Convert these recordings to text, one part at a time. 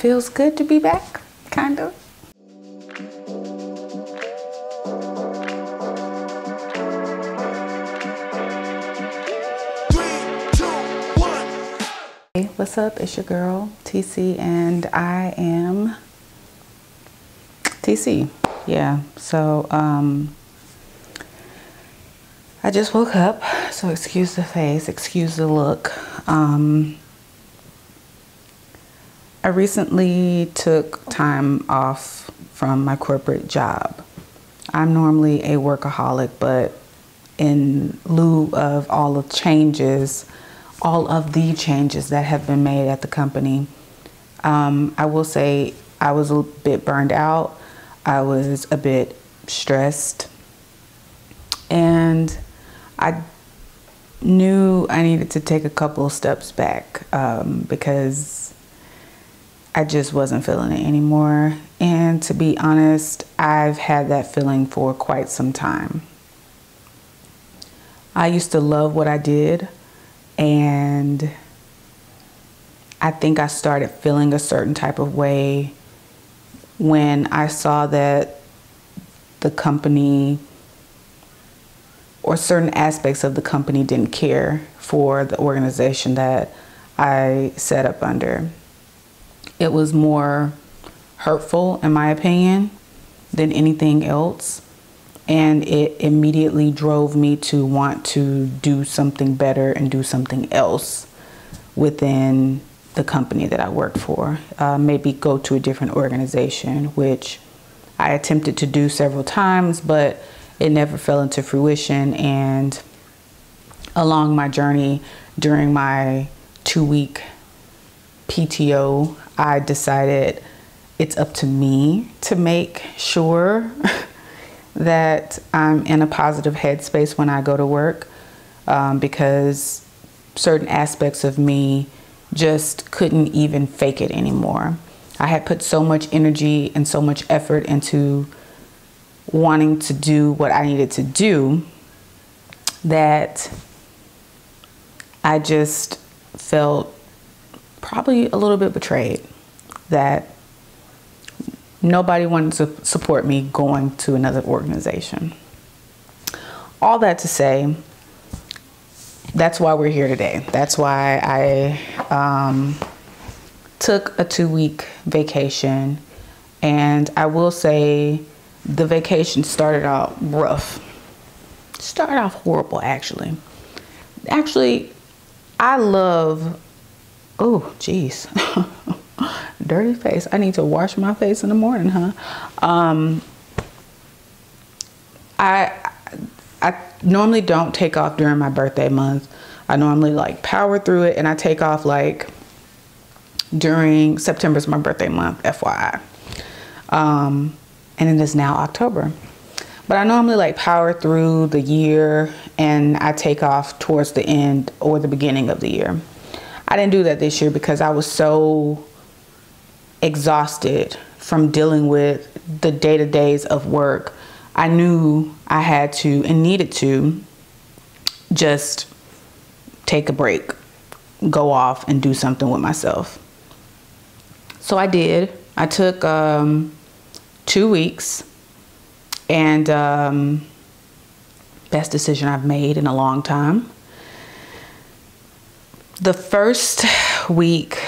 feels good to be back, kind of. Hey, what's up? It's your girl TC, and I am TC. Yeah, so I just woke up, so excuse the face, excuse the look. I recently took time off from my corporate job. I'm normally a workaholic, but in lieu of all of the changes that have been made at the company, I will say I was a bit burned out. I was a bit stressed, and I knew I needed to take a couple of steps back because I just wasn't feeling it anymore. And to be honest, I've had that feeling for quite some time. I used to love what I did, and I think I started feeling a certain type of way when I saw that the company or certain aspects of the company didn't care for the organization that I set up under. It was more hurtful, in my opinion, than anything else. And it immediately drove me to want to do something better and do something else within the company that I worked for. Maybe go to a different organization, which I attempted to do several times, but it never fell into fruition. And along my journey, during my 2-week PTO, I decided it's up to me to make sure that I'm in a positive headspace when I go to work, because certain aspects of me just couldn't even fake it anymore. I had put so much energy and so much effort into wanting to do what I needed to do that I just felt probably a little bit betrayed, that nobody wanted to support me going to another organization. All that to say, that's why we're here today. That's why I took a 2-week vacation. And I will say the vacation started out rough. Started off horrible, actually. I love, oh, geez. Dirty face. I need to wash my face in the morning, huh? I normally don't take off during my birthday month. I normally like power through it, and I take off like during September's my birthday month, FYI. And it is now October. But I normally like power through the year, and I take off towards the end or the beginning of the year. I didn't do that this year because I was so exhausted from dealing with the day-to-days of work. I knew I had to and needed to just take a break, go off and do something with myself. So I did. I took 2 weeks, and best decision I've made in a long time. The first week,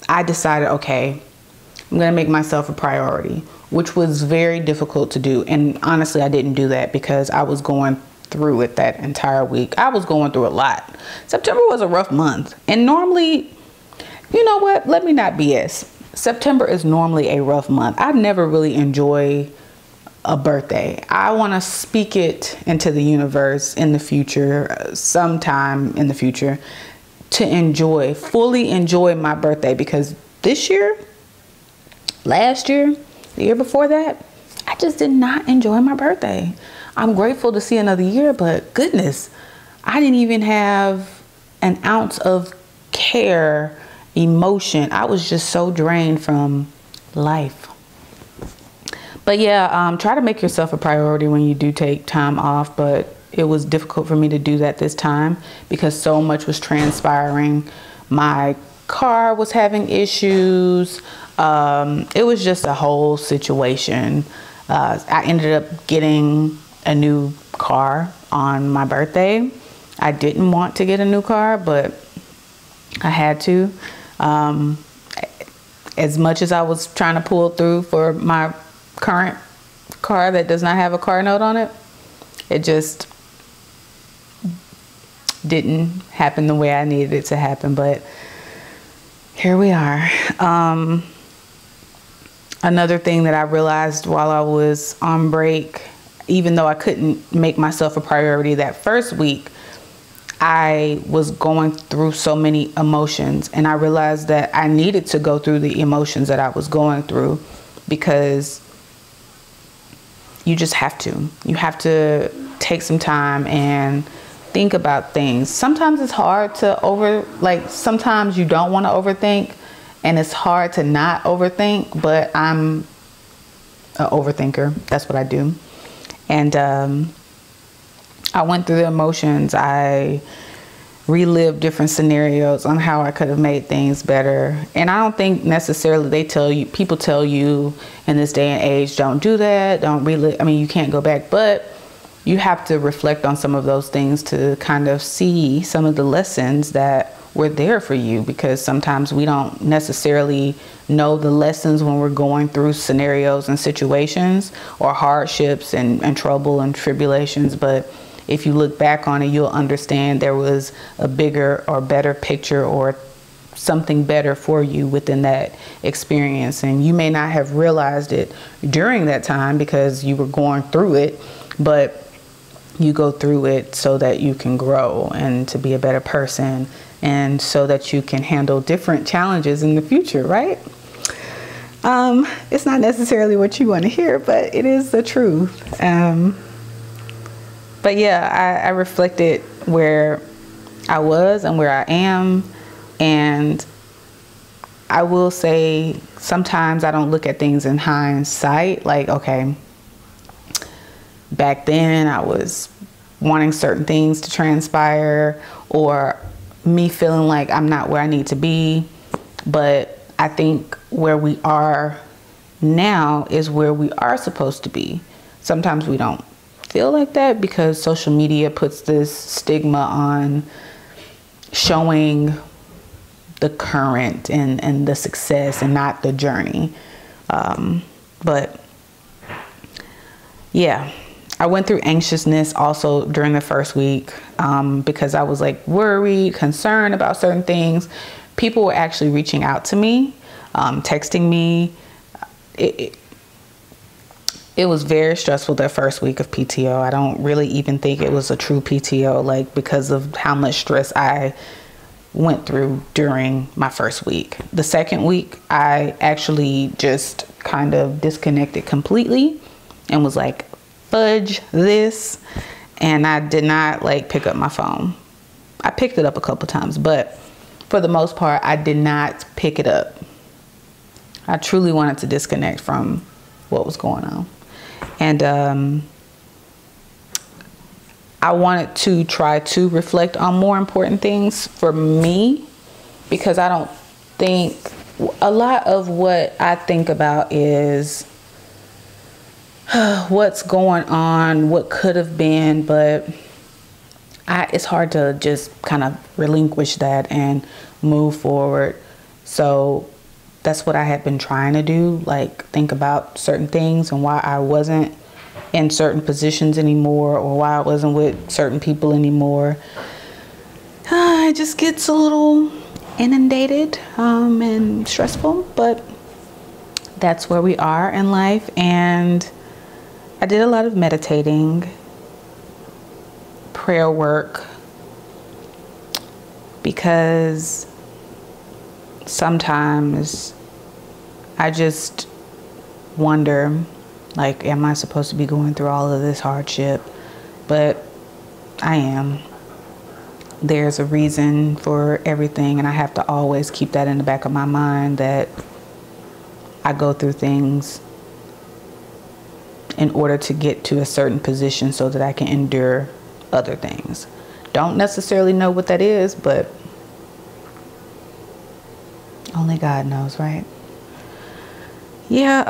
I decided, okay, I'm going to make myself a priority, which was very difficult to do. And honestly, I didn't do that because I was going through it that entire week. I was going through a lot. September was a rough month. And normally, you know what? Let me not BS. September is normally a rough month. I never really enjoy a birthday. I want to speak it into the universe in the future, sometime in the future, to fully enjoy my birthday, because this year, last year, the year before that, I just did not enjoy my birthday. I'm grateful to see another year, but goodness, I didn't even have an ounce of care, emotion. I was just so drained from life. But yeah, try to make yourself a priority when you do take time off, but it was difficult for me to do that this time because so much was transpiring. My car was having issues. It was just a whole situation. I ended up getting a new car on my birthday. I didn't want to get a new car, but I had to. As much as I was trying to pull through for my current car that does not have a car note on it, it just didn't happen the way I needed it to happen. But here we are. Another thing that I realized while I was on break, even though I couldn't make myself a priority that first week, I was going through so many emotions, and I realized that I needed to go through the emotions that I was going through, because you just have to. You have to take some time and think about things. Sometimes it's hard to sometimes you don't want to overthink, and it's hard to not overthink, but I'm an overthinker. That's what I do. And I went through the emotions. I relived different scenarios on how I could have made things better. And I don't think necessarily people tell you in this day and age, don't do that, don't relive. I mean, you can't go back, but you have to reflect on some of those things to kind of see some of the lessons that were there for you, because sometimes we don't necessarily know the lessons when we're going through scenarios and situations or hardships and trouble and tribulations. But if you look back on it, you'll understand there was a bigger or better picture or something better for you within that experience. And you may not have realized it during that time because you were going through it, but you go through it so that you can grow and to be a better person, and so that you can handle different challenges in the future, right? It's not necessarily what you want to hear, but it is the truth. But yeah, I reflected where I was and where I am. And I will say sometimes I don't look at things in hindsight. Like, okay, back then I was wanting certain things to transpire, or me feeling like I'm not where I need to be. But I think where we are now is where we are supposed to be. Sometimes we don't feel like that because social media puts this stigma on showing the current and the success and not the journey. But yeah, I went through anxiousness also during the first week because I was like worried, concerned about certain things. People were actually reaching out to me, texting me. It was very stressful that first week of PTO. I don't really even think it was a true PTO, like, because of how much stress I went through during my first week. The second week, I actually just kind of disconnected completely and was like, fudge this. And I did not pick up my phone. I picked it up a couple times, but for the most part, I did not pick it up. I truly wanted to disconnect from what was going on. And I wanted to try to reflect on more important things for me, because I don't think a lot of what I think about is what's going on, what could have been, but it's hard to just kind of relinquish that and move forward. So that's what I had been trying to do, think about certain things and why I wasn't in certain positions anymore, or why I wasn't with certain people anymore. It just gets a little inundated and stressful, but that's where we are in life. And I did a lot of meditating, prayer work, because sometimes I just wonder, am I supposed to be going through all of this hardship? But I am. There's a reason for everything, and I have to always keep that in the back of my mind, that I go through things in order to get to a certain position so that I can endure other things. Don't necessarily know what that is, but Only God knows, right? Yeah,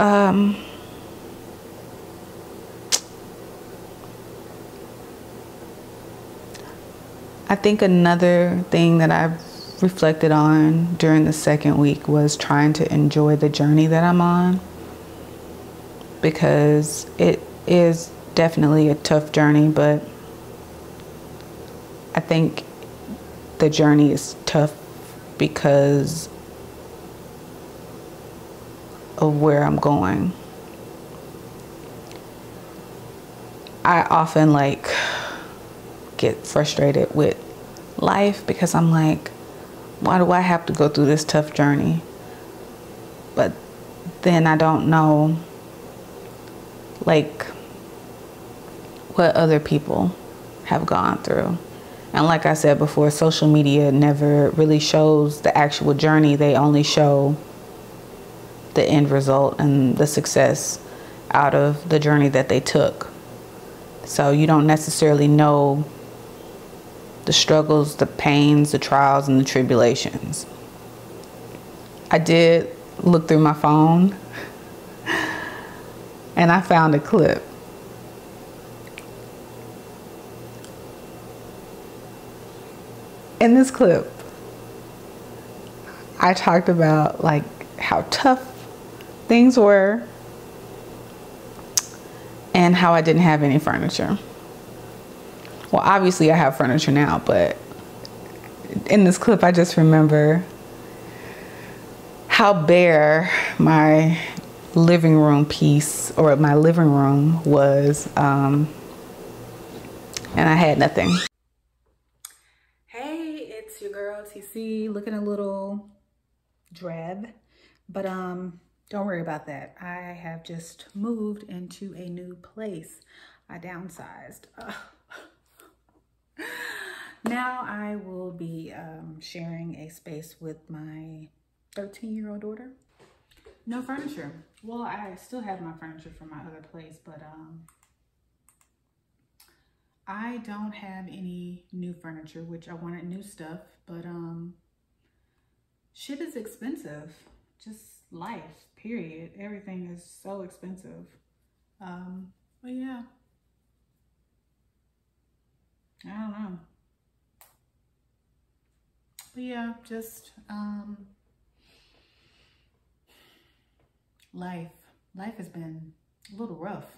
I think another thing that I've reflected on during the second week was trying to enjoy the journey that I'm on, because it is definitely a tough journey, but I think the journey is tough because of where I'm going. I often get frustrated with life because I'm like, why do I have to go through this tough journey? But then I don't know what other people have gone through. And like I said before, social media never really shows the actual journey. They only show the end result and the success out of the journey that they took. So you don't necessarily know the struggles, the pains, the trials, and the tribulations. I did look through my phone and I found a clip. In this clip, I talked about how tough things were and how I didn't have any furniture. Well, obviously I have furniture now, but in this clip I just remember how bare my living room was, and I had nothing. Hey, it's your girl TC, looking a little drab, but don't worry about that. I have just moved into a new place. I downsized. Now I will be sharing a space with my 13-year-old daughter. No furniture. Well, I still have my furniture from my other place, but I don't have any new furniture, which I wanted new stuff, but shit is expensive. Just life, period. Everything is so expensive. But yeah. I don't know. But yeah, just life has been a little rough.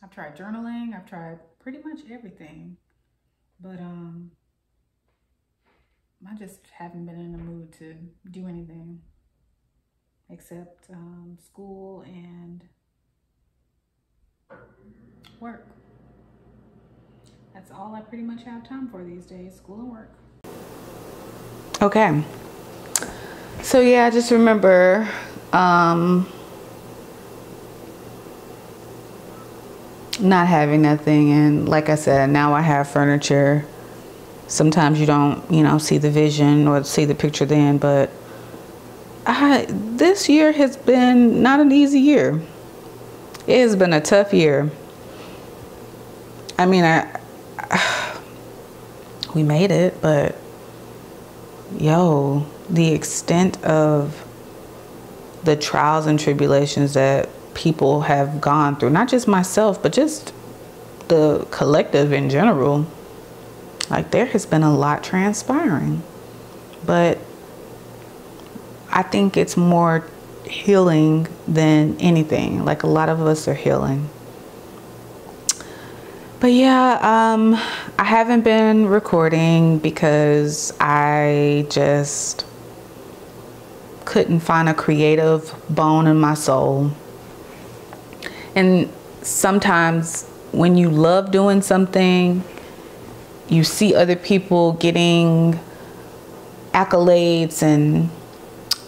I've tried journaling, I've tried pretty much everything, but I just haven't been in the mood to do anything except school and work. That's all I pretty much have time for these days, school and work. Okay. So yeah, I just remember not having nothing, and like I said, now I have furniture. Sometimes you don't, see the vision or see the picture then, but this year has been not an easy year. It has been a tough year. I mean, we made it, but the extent of the trials and tribulations that people have gone through, not just myself, but just the collective in general, there has been a lot transpiring. But I think it's more healing than anything. A lot of us are healing. But yeah, I haven't been recording because I just couldn't find a creative bone in my soul. And sometimes when you love doing something, you see other people getting accolades and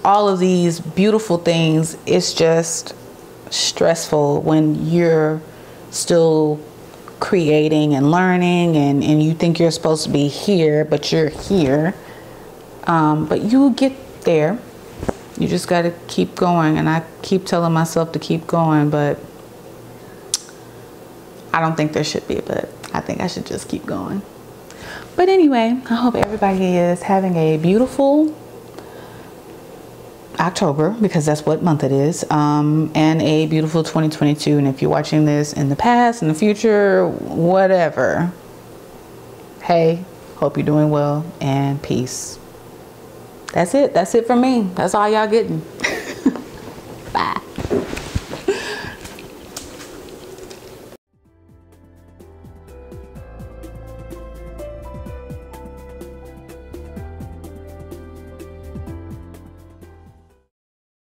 all of these beautiful things. It's just stressful when you're still creating and learning and you think you're supposed to be here, but you're here. But you get there. You just got to keep going. And I keep telling myself to keep going, but I don't think there should be, but I think I should just keep going. But anyway, I hope everybody is having a beautiful October, because that's what month it is, and a beautiful 2022. And if you're watching this in the past, in the future, whatever, hey, hope you're doing well, and peace. That's it from me. That's all y'all getting.